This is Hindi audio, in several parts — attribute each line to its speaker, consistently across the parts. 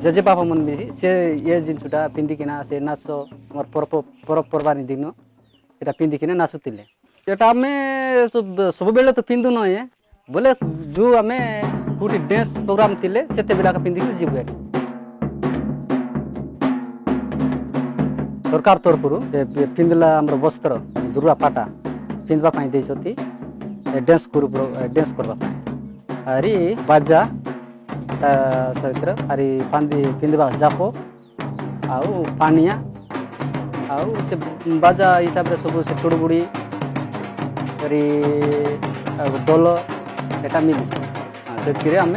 Speaker 1: जेजे बापा मन भी से ये जिनसुटा पिंधिकिना से नाच आम पर्वपर्वाणी दिन ये पिंधिकिना नाचुले ये आम सब बेले तो पिंधु न बोले जो आम कौटी डांस प्रोग्राम थिले से बेला पिंधिक जीव सरकार तरफ पिंधला आम वस्त्र दुर्गा पाटा पिंधवाई देती डांस डांस करने अरे बाजा सहित अरे पिंधवा जाप आउ पानिया आउ से बाजा हिसाब से सब से टुड़बुड़ी अरे डोल एटा मिली से आम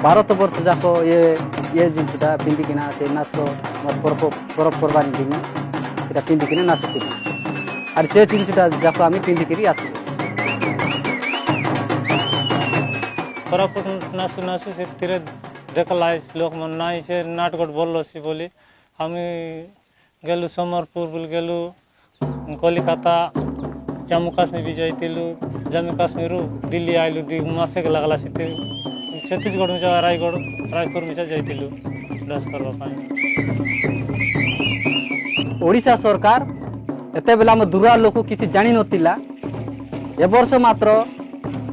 Speaker 1: 12 वर्ष जाक ये जिनसुटा पिंधिकिना से नाच पर्वपर्वाणी दिन ये पिंधिकिना नाचुल और से जिनसुटा जाक आम पिंधिकी आसू
Speaker 2: नाचु नाचु से देखल लोक मन ना से नाटक बोल सी बोली हम गेलु सोमरपुर बोल गेलु कलिकाता जम्मू काश्मीर भी जाइलु जम्मू काश्मीर दिल्ली आइलु 2 मास लगला से छत्तीसगढ़ में रायगढ़ रायपुर में जाइलु डांस करवाई
Speaker 1: ओडिशा सरकार एते बेला हम दूरा लोक किसी जानी नथिला ए वर्ष मात्र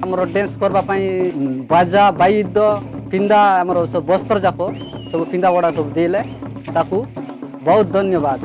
Speaker 1: हमर डांस करवाई बाजा बाइद पिंदा हमर सब वस्त्र जाक सब पिंदा बड़ा सब देले ताकू बहुत धन्यवाद।